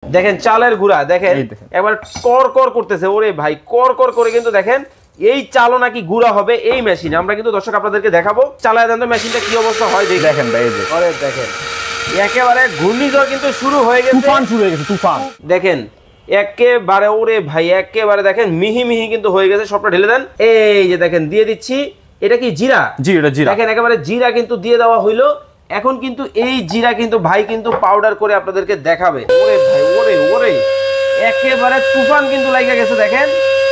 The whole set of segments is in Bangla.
দেখেন চালের গুঁড়া দেখেন একবার কর কর করতেছে, ওরে ভাই কর কর করে কিন্তু দেখেন এই চালও নাকি গুঁড়া হবে এই মেশিনে। আমরা কিন্তু দর্শক আপনাদেরকে দেখাবো চালায় দেন তো মেশিনটা কি অবস্থা হয় দেখেন ভাই। এই যে আরে দেখেন একেবারে ঘূর্ণিঝড় কিন্তু শুরু হয়ে গেছে, তুফান শুরু হয়ে গেছে, তুফান দেখেন একেবারে, ওরে ভাই একেবারে দেখেন মিহি মিহি কিন্তু হয়ে গেছে। সবটা ঢেলে দেন, এই যে দেখেন দিয়ে দিচ্ছি। এটা কি জিরা? জি এটা জিরা। দেখেন একেবারে জিরা কিন্তু দিয়ে দেওয়া হইলো। এখন কিন্তু এই জিরা কিন্তু ভাই কিন্তু পাউডার করে আপনাদেরকে দেখাবে। ওরে ভাই ওরে ওরে একেবারে তুফান কিন্তু লাগা গেছে, দেখেন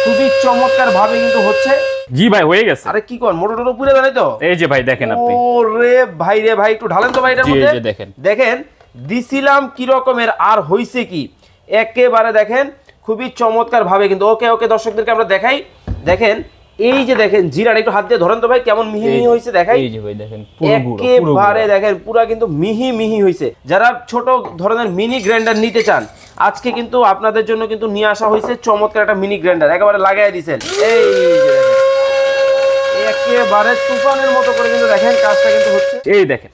খুবই চমৎকার ভাবে কিন্তু হচ্ছে। জি ভাই হয়ে গেছে। আরে কি কোন মোটর টোটো পুরো জানাই তো? এই যে ভাই দেখেন আপনি, ওরে ভাই রে ভাই একটু ঢালেন তো ভাই এটার মধ্যে। এই যে দেখেন দেখেন দিছিলাম কি রকমের আর হইছে কি, একেবারে দেখেন খুবই চমৎকার ভাবে কিন্তু। ওকে ওকে দর্শকদেরকে আমরা দেখাই। দেখেন এই যে দেখেন জিরাটা একটু হাত দিয়ে ধরেন তো ভাই কেমন মিহি মিহি হইছে দেখাই। এই যে ভাই দেখেন পুরো গুঁড়ো, একেবারে দেখেন পুরো কিন্তু মিহি মিহি হইছে। যারা ছোট ধরনের মিনি গ্রাইন্ডার নিতে চান আজকে কিন্তু আপনাদের জন্য কিন্তু নিয়ে আসা হয়েছে চমৎকার একটা মিনি গ্রাইন্ডার, একেবারে লাগাই দিয়েছেন। এই যে একেবারে তুফানের মতো করে কিন্তু দেখেন কাজটা কিন্তু হচ্ছে। এই দেখেন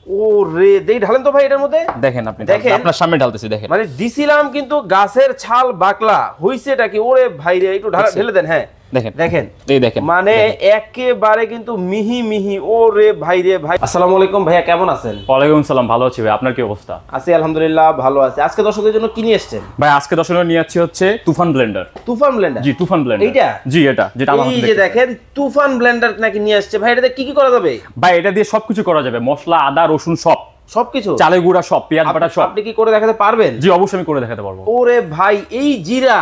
ও রে দেই ঢালেন তো ভাই এটার মধ্যে। দেখেন আপনি, দেখেন আপনার সামনে ঢালতেছি দেখেন। মানে দিছিলাম কিন্তু গাছের ছাল বাকলা হইছেটা কি, ওরে ভাই রে একটু ঢেলে দেন। হ্যাঁ দেখেন দেখেন এই দেখেন মানে একেবারে কিন্তু মিহি মিহি। ও রে ভাই রে ভাই। আসসালামু আলাইকুম ভাইয়া, কেমন আছেন? ওয়ালাইকুম আসসালাম, ভালো আছি ভাই, আপনার কি অবস্থা? আছি আলহামদুলিল্লাহ ভালো আছি। আজকে দর্শকদের জন্য কি নিয়ে এসেছেন ভাই? আজকে দর্শকদের নিয়ে আসছি হচ্ছে তুফান ব্লেন্ডার। তুফান ব্লেন্ডার? জি তুফান ব্লেন্ডার। এইটা? জি এটা যেটা আমার হাতে। এই যে দেখেন তুফান ব্লেন্ডার নাকি নিয়ে আসছে ভাই। এটাতে কি কি করা যাবে ভাই? এটা দিয়ে সবকিছু করা যাবে, মশলা আদা রসুন সব, সবকিছু, চালের গুঁড়া সব, পেঁয়াজ বাটা সব। আপনি কি করে দেখাতে পারবেন? জি অবশ্যই আমি করে দেখাতে পারবো। ওরে ভাই এই জিরা,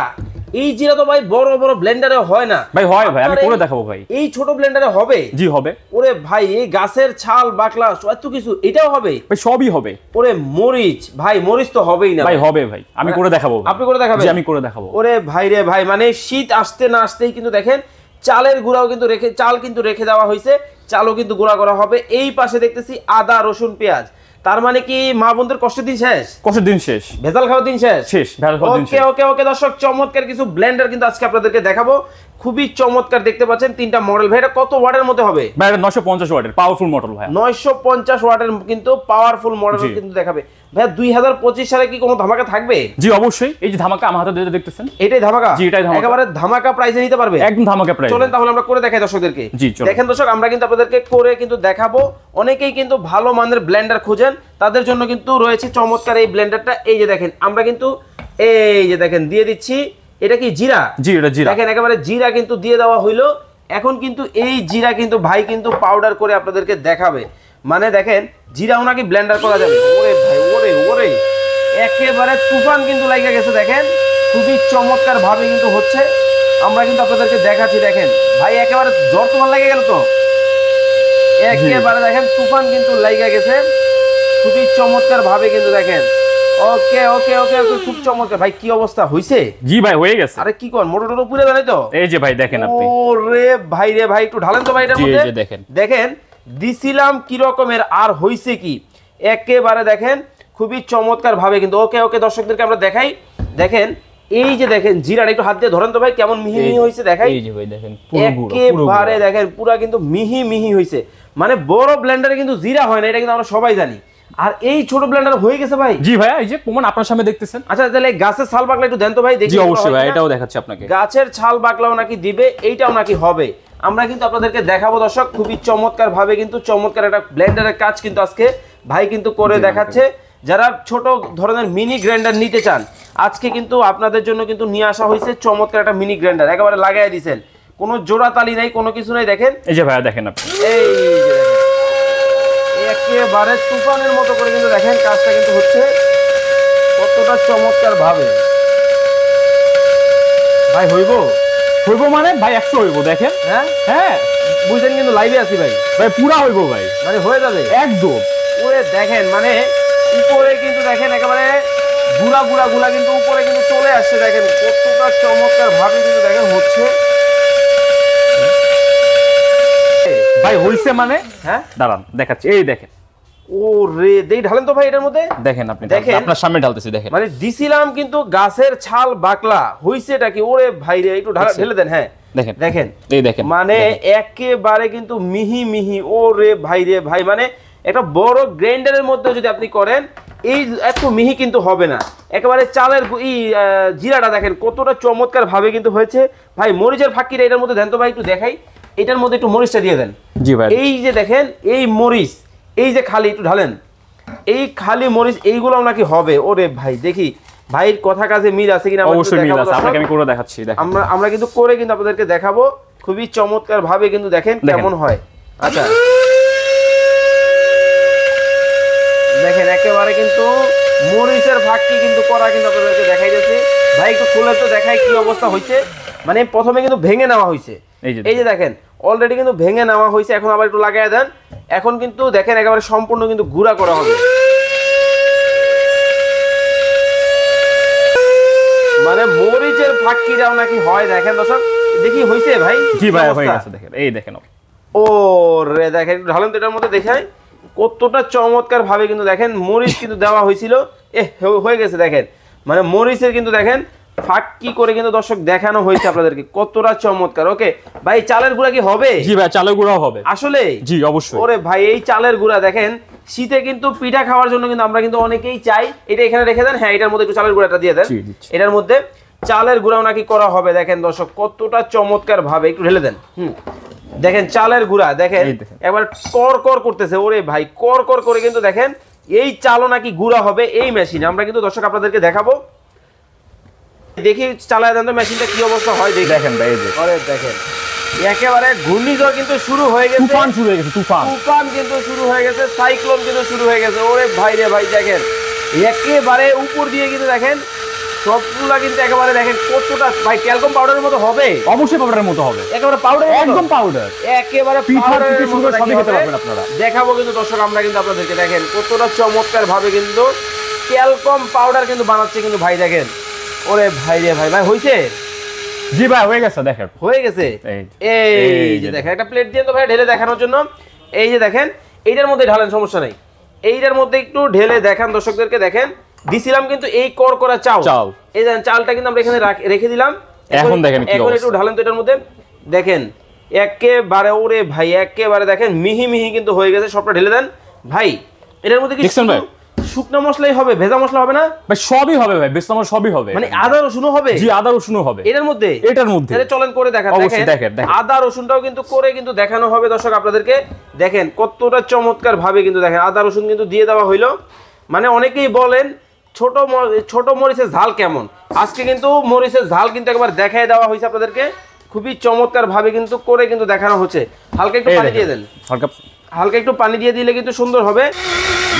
এই জিরা তো ভাই বড় বড় ব্লেন্ডারে হয় না ভাই। হয় ভাই, আমি করে দেখাবো ভাই। এই ছোট ব্লেন্ডারে হবে? জি হবে। ওরে ভাই এই গাছের ছাল বাকলা এত কিছু এটাও হবে ভাই? সবই হবে। ওরে মরিচ, ভাই মরিচ তো হবেই না ভাই। হবে ভাই, আমি করে দেখাবো। আপনি করে দেখাবেন? জি আমি করে দেখাবো। ওরে ভাই রে ভাই মানে শীত আসতে না আসতেই কিন্তু দেখেন চালের গুঁড়াও কিন্তু চাল কিন্তু রেখে দেওয়া হয়েছে, চালও কিন্তু গুঁড়া করা হবে। এই পাশে দেখতেছি আদা রসুন পেঁয়াজ। তার মানে কি মা বোনদের কষ্টের দিন শেষ? কষ্টের দিন শেষ, ভেজাল খাওয়ার দিন শেষ। শেষ ভেজাল খাওয়ার দিন শেষ। ওকে ওকে ওকে দর্শক চমৎকার কিছু ব্লেন্ডার কিন্তু আজকে আপনাদেরকে দেখাবো। খুবই চমৎকার দেখতে পাচ্ছেন তিনটা মডেল। ভাই এটা কত ওয়াটের মধ্যে হবে? ভাই এটা 950 ওয়াটের পাওয়ারফুল মোটর ভাই। 950 ওয়াটের কিন্তু পাওয়ারফুল মডেল কিন্তু দেখাবে। ভাই 2025 সালে কি কোনো ধামাকা থাকবে? জি অবশ্যই। এই যে ধামাকা আমার হাতে দেখতেছেন, এটাই ধামাকা? জি এটাই ধামাকা। একেবারে ধামাকা প্রাইসে নিতে পারবে? একদম ধামাকা প্রাইস। চলেন তাহলে আমরা করে দেখাই দর্শকদেরকে। জি চলুন। দেখেন দর্শক আমরা কিন্তু আপনাদেরকে করে কিন্তু দেখাবো। অনেকেই কিন্তু ভালো মানের ব্লেন্ডার খোঁজেন, তাদের জন্য কিন্তু রয়েছে চমৎকার এই ব্লেন্ডারটা। এই যে দেখেন আমরা কিন্তু এই যে দেখেন দিয়ে দিচ্ছি। এটা কি জিরা? জি এটা জিরা। দেখেন একেবারে জিরা কিন্তু দিয়ে দেওয়া হইলো। এখন কিন্তু এই জিরা কিন্তু ভাই কিন্তু পাউডার করে আপনাদেরকে দেখাবে। মানে দেখেন জিরাও নাকি ব্লেন্ডার করা যাবে। ওরে ভাই ওরে ওরে একেবারে তুফান কিন্তু লাগা গেছে, দেখেন খুবই চমৎকার ভাবে কিন্তু হচ্ছে। আমরা কিন্তু আপনাদেরকে দেখাচ্ছি। দেখেন ভাই একেবারে জ্বর তুফান লেগে গেল তো, একেবারে দেখেন তুফান কিন্তু লাগা গেছে খুবই চমৎকার ভাবে কিন্তু দেখেন। ওকে ওকে ওকে ওকে খুব চমৎকার। ভাই কি অবস্থা হইছে? জি ভাই হয়ে গেছে। আরে কি কোন মোটর টোটো পুরো জানাই তো? এই যে ভাই দেখেন আপনি, ওরে ভাই রে ভাই একটু ঢালেন তো ভাই এটার মধ্যে। এই যে দেখেন দেখেন দিছিলাম কি রকমের আর হইছে কি, একেবারে দেখেন খুবই চমৎকার ভাবে কিন্তু। ওকে ওকে দর্শকদেরকে আমরা দেখাই। দেখেন এই যে দেখেন জিরাটা একটু হাত দিয়ে ধরেন তো ভাই কেমন মিহি মিহি হইছে দেখাই। এই যে ভাই দেখেন পুরো গুঁড়ো, একেবারে দেখেন পুরো কিন্তু মিহি মিহি হইছে। মানে বড় ব্লেন্ডারে কিন্তু জিরা হয় না, এটা কিন্তু আমরা সবাই জানি। আর এই ছোট ব্লেন্ডার হয়ে গেছে ভাই। জি ভাই এই যে প্রমাণ আপনার সামনে দেখতেছেন। আচ্ছা তাহলে গাছের ছাল বাকলা একটু দেন তো ভাই দেখি। জি অবশ্যই ভাই, এটাও দেখাচ্ছি আপনাকে। গাছের ছাল বাকলাও নাকি দিবে, এইটাও নাকি হবে। আমরা কিন্তু আপনাদেরকে দেখাবো দর্শক খুবই চমৎকার ভাবে কিন্তু চমৎকার একটা ব্লেন্ডারের কাজ কিন্তু আজকে ভাই কিন্তু করে দেখাচ্ছে। যারা ছোট ধরনের মিনি গ্রাইন্ডার নিতে চান আজকে কিন্তু আপনাদের জন্য কিন্তু নিয়ে আসা হয়েছে চমৎকার একটা মিনি গ্রাইন্ডার, একেবারে লাগাই দিয়েছেন। কোনো জোড়া তালি নাই, কোনো কিছু নাই। দেখেন এই যে ভাই দেখেন আপনি, এই যে একেবারে তুফানের মতো করে কিন্তু দেখেন কাজটা কিন্তু হচ্ছে কতটা চমৎকার ভাবে। ভাই হইব? হইব মানে ভাই 100 হইব। দেখেন হ্যাঁ হ্যাঁ বুঝেন কিন্তু লাইভে আছি ভাই। ভাই পুরা হইব ভাই, মানে হয়ে যাবে একদম। ওরে দেখেন মানে উপরে কিন্তু দেখেন একেবারে গুড়া গুড়া গুলা কিন্তু উপরে কিন্তু চলে আসছে। দেখেন কতটা চমৎকার ভাবে কিন্তু দেখেন হচ্ছে। ভাই হইছে মানে হ্যাঁ দাঁড়ান দেখাচ্ছি। এই দেখেন ও রে দেই ঢালেন তো ভাই এটার মধ্যে। দেখেন আপনি, দেখেন আপনার সামনে ঢালতেছি দেখেন। মানে দিছিলাম কিন্তু গাছের ছাল বাকলা হইছেটা কি, ওরে ভাই রে একটু ঢেলে দেন। হ্যাঁ দেখেন দেখেন এই দেখেন মানে একেবারে কিন্তু মিহি মিহি। ও রে ভাই রে ভাই মানে একটা বড় গ্রাইন্ডারের মধ্যে যদি আপনি করেন এই এত মিহি কিন্তু হবে না, একেবারে চালের জিরাটা দেখেন কতটা চমৎকার ভাবে কিন্তু হয়েছে। ভাই মরিচের ফাঁকিটা এটার মধ্যে দেন তো ভাই, একটু দেখাই, এটার মধ্যে একটু মরিচটা দিয়ে দেন। জি ভাই। এই যে দেখেন এই মরিচ, এই যে খালি একটু ঢালেন, এই খালি মরিচ এইগুলো নাকি হবে। ওরে ভাই দেখি ভাইয়ের কথা কাজে মিল আছে কিনা। অবশ্যই মিল আছে, আপনাকে আমি করে দেখাচ্ছি। আমরা কিন্তু করে কিন্তু আপনাদেরকে দেখাবো খুবই চমৎকার ভাবে কিন্তু দেখেন কেমন হয়। আচ্ছা দেখেন একেবারে কিন্তু মরিচের ফাঁকি কিন্তু করা কিন্তু আপনাদেরকে দেখাই যাচ্ছে। ভাই একটু খুলে তো দেখাই কি অবস্থা হয়েছে। মানে প্রথমে কিন্তু ভেঙে নেওয়া হয়েছে, এই যে দেখেন অলরেডি কিন্তু ভেঙে নেওয়া হয়েছে। এখন আবার একটু লাগাই দেন, এখন কিন্তু দেখেন একেবারে সম্পূর্ণ কিন্তু গুঁড়া করা হবে। মানে মরিচের ফাঁকিটাও নাকি হয় দেখেন দর্শক, দেখি হয়েছে ভাই। জি ভাই হয়ে গেছে, দেখেন এই দেখেন। ও রে দেখেন ঢালুন তো এটার মধ্যে দেখাই কতটা চমৎকার ভাবে কিন্তু দেখেন মরিচ কিন্তু দেওয়া হয়েছিল, হয়ে গেছে দেখেন। মানে মরিচের কিন্তু দেখেন ফাঁকি করে কিন্তু দর্শক দেখানো হয়েছে আপনাদেরকে কতটা চমৎকার। ওকে ভাই চালের গুঁড়া কি হবে? জি ভাই চালের গুঁড়া হবে আসলে। জি অবশ্যই। ওরে ভাই এই চালের গুঁড়া দেখেন শীতে কিন্তু পিঠা খাওয়ার জন্য কিন্তু আমরা কিন্তু অনেকেই চাই। এটা এখানে রেখে দেন, হ্যাঁ এটার মধ্যে একটু চালের গুঁড়াটা দিয়ে দেন। এটার মধ্যে চালের গুঁড়াও নাকি করা হবে দেখেন দর্শক কতটা চমৎকার ভাবে, একটু ঢেলে দেন। দেখেন চালের গুঁড়া দেখেন একবার কর কর করতেছে। ওরে ভাই কর কর করে কিন্তু দেখেন এই চালও নাকি গুঁড়া হবে এই মেশিনে। আমরা কিন্তু দর্শক আপনাদেরকে দেখাবো, দেখি চালায় দেন তো মেশিনটা কি অবস্থা হয় দেখেন ভাই। আরে দেখেন একেবারে ঘূর্ণিঝড় কিন্তু শুরু হয়ে গেছে, তুফান শুরু হয়ে গেছে, তুফান কিন্তু শুরু হয়ে গেছে, সাইক্লোন কিন্তু শুরু হয়ে গেছে। ওরে ভাই রে ভাই দেখেন একেবারে উপর দিয়ে কিন্তু দেখেন সবগুলা কিন্তু একেবারে দেখেন কতটা ভাই ক্যালকম পাউডারের মতো হবে। অবশ্যই পাউডারের মতো হবে, একেবারে পাউডার, একদম পাউডার, একেবারে পাউডারের মতো সবই খেতে পারবেন আপনারা। দেখাবো কিন্তু দর্শক আমরা কিন্তু আপনাদেরকে দেখেন কতটা চমৎকার ভাবে কিন্তু ক্যালকম পাউডার কিন্তু বানাচ্ছে কিন্তু ভাই দেখেন। ওরে ভাই রে ভাই ভাই হইছে। জি ভাই হয়ে গেছে, দেখেন হয়ে গেছে। এই যে দেখেন একটা প্লেট দিয়ে তো ভাই ঢেলে দেখানোর জন্য, এই যে দেখেন এইটার মধ্যে ঢালেন সমস্যা নাই, এইটার মধ্যে একটু ঢেলে দেখান দর্শকদেরকে। দেখেন দিছিলাম কিন্তু এই কর করা চাল, এই দেখেন চালটা কিন্তু আমরা এখানে রেখে দিলাম। এখন দেখেন এখন একটু ঢালেন তো এটার মধ্যে, দেখেন একেবারে ওরে ভাই একেবারে দেখেন মিহি মিহি কিন্তু হয়ে গেছে। সবটা ঢেলে দেন ভাই। এটার মধ্যে কি শুকনো মশলাই হবে, ভেজা মশলা হবে না ভাই? সবই হবে ভাই, বেশ আমার সবই হবে। মানে আদা রসুনও হবে? জি আদা রসুনও হবে এটার মধ্যে। তাহলে চলেন করে দেখান। দেখেন আদা রসুনটাও কিন্তু করে কিন্তু দেখানো হবে দর্শক আপনাদেরকে। দেখেন কতটা চমৎকার ভাবে কিন্তু দেখেন আদা রসুন কিন্তু দিয়ে দেওয়া হইলো। মানে অনেকেই বলেন ছোট মরিচের ঝাল কেমন, আজকে কিন্তু মরিচের ঝাল কিন্তু একবার দেখায় দেওয়া হয়েছে আপনাদেরকে খুবই চমৎকার ভাবে কিন্তু করে কিন্তু দেখানো হচ্ছে। হালকা একটু পানি দিয়ে দেন, হালকা একটু পানি দিয়ে দিলে কিন্তু সুন্দর হবে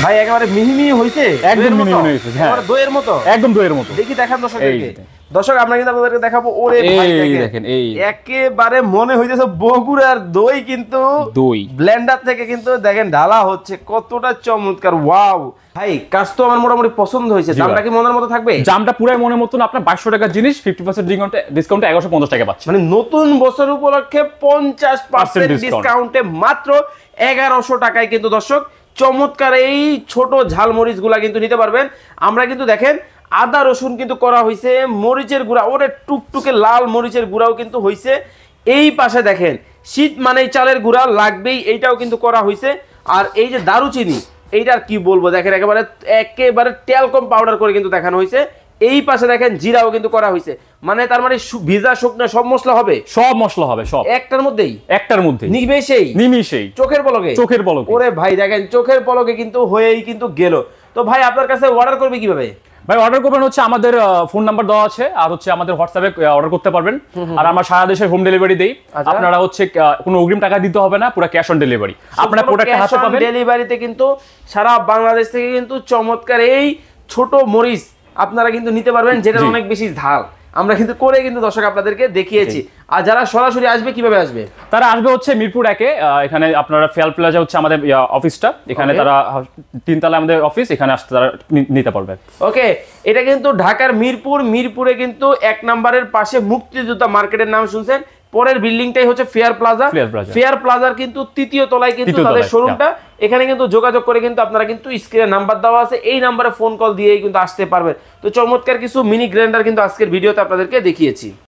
ভাই। একেবারে মিহি মিহি হইছে, একদম মিহি মিহি হইছে, হ্যাঁ দইয়ের মতো, একদম দইয়ের মতো। দেখি দেখান দর্শকদেরকে। দর্শক আমরা কিন্তু আপনাদেরকে দেখাবো। ওরে ভাই দেখেন একেবারে মনে হইতেছে বগুড়ার দই কিন্তু দই ব্লেন্ডার থেকে কিন্তু দেখেন ঢালা হচ্ছে, কতটা চমৎকার। ওয়াও ভাই কাজ তো আমার মোটামুটি পছন্দ হয়েছে। দামটা কি মনের মতো থাকবে? দামটা পুরাই মনের মতো না, আপনার 2200 টাকার জিনিস 50% ডিসকাউন্টে 1150 টাকা পাচ্ছেন। মানে নতুন বছর উপলক্ষে 50% ডিসকাউন্টে মাত্র 1100 টাকায় কিন্তু দর্শক চমৎকার এই ছোট ঝালমরিচগুলা কিন্তু নিতে পারবেন। আমরা কিন্তু দেখেন আদা রসুন কিন্তু করা হয়েছে, মরিচের গুঁড়া ওরে টুকটুকে লাল মরিচের গুঁড়াও কিন্তু হয়েছে। এই পাশে দেখেন শীত মানেই চালের গুঁড়া লাগবেই, এইটাও কিন্তু করা হয়েছে। আর এই যে দারুচিনি, এইটার কি বলবো দেখেন একেবারে ট্যালকম পাউডার করে কিন্তু দেখানো হয়েছে। এই পাশে দেখেন জিরাও কিন্তু করা হয়েছে। মানে তার মানে ভিজা শুকনো সব মশলা হবে, সব মশলা হবে, সব একটার মধ্যে নিমেষেই চোখের পলকে। ওরে ভাই দেখেন চোখের পলকে কিন্তু হয়েই কিন্তু গেল। তো ভাই আপনার কাছে অর্ডার করবে কিভাবে? ভাই অর্ডার করবেন হচ্ছে আমাদের ফোন নাম্বার দেওয়া আছে, আর হচ্ছে আমাদের হোয়াটসঅ্যাপে অর্ডার করতে পারবেন। আর আমরা সারা দেশে হোম ডেলিভারি দেই। আপনারা হচ্ছে কোনো অগ্রিম টাকা দিতে হবে না, পুরো ক্যাশ অন ডেলিভারি। আপনারা প্রোডাক্টটা হাতে পাবেন। ডেলিভারিতে কিন্তু সারা বাংলাদেশ থেকে কিন্তু চমৎকার এই ছোট মরিচ আপনারা কিন্তু নিতে পারবেন, যেটা অনেক বেশি ঝাল। আমরা কিন্তু করে কিন্তু দর্শক আপনাদেরকে দেখিয়েছি। আর যারা সরাসরি আসবে কিভাবে আসবে? তারা আসবে হচ্ছে মিরপুর 1-এ, এখানে আপনারা ফেয়ার প্লাজা হচ্ছে আমাদের অফিসটা, এখানে তারা 3 তলায় আমাদের অফিস, এখানে আসতে তারা নিতে পারবে। ওকে, এটা কিন্তু ঢাকার মিরপুরে কিন্তু 1 নম্বরের পাশে মুক্তিযোদ্ধা মার্কেটের নাম শুনছেন, পরের বিল্ডিংটাই হচ্ছে ফেয়ার প্লাজার কিন্তু 3য় তলায় কিন্তু তাদের শোরুমটা। এখানে কিন্তু যোগাযোগ করে কিন্তু আপনারা কিন্তু স্ক্রিনে নাম্বার দেওয়া আছে, এই নাম্বারে ফোন কল দিয়েই কিন্তু আসতে পারবেন। তো চমৎকার কিছু মিনি গ্রাইন্ডার কিন্তু আজকের ভিডিওতে আপনাদেরকে দেখিয়েছি।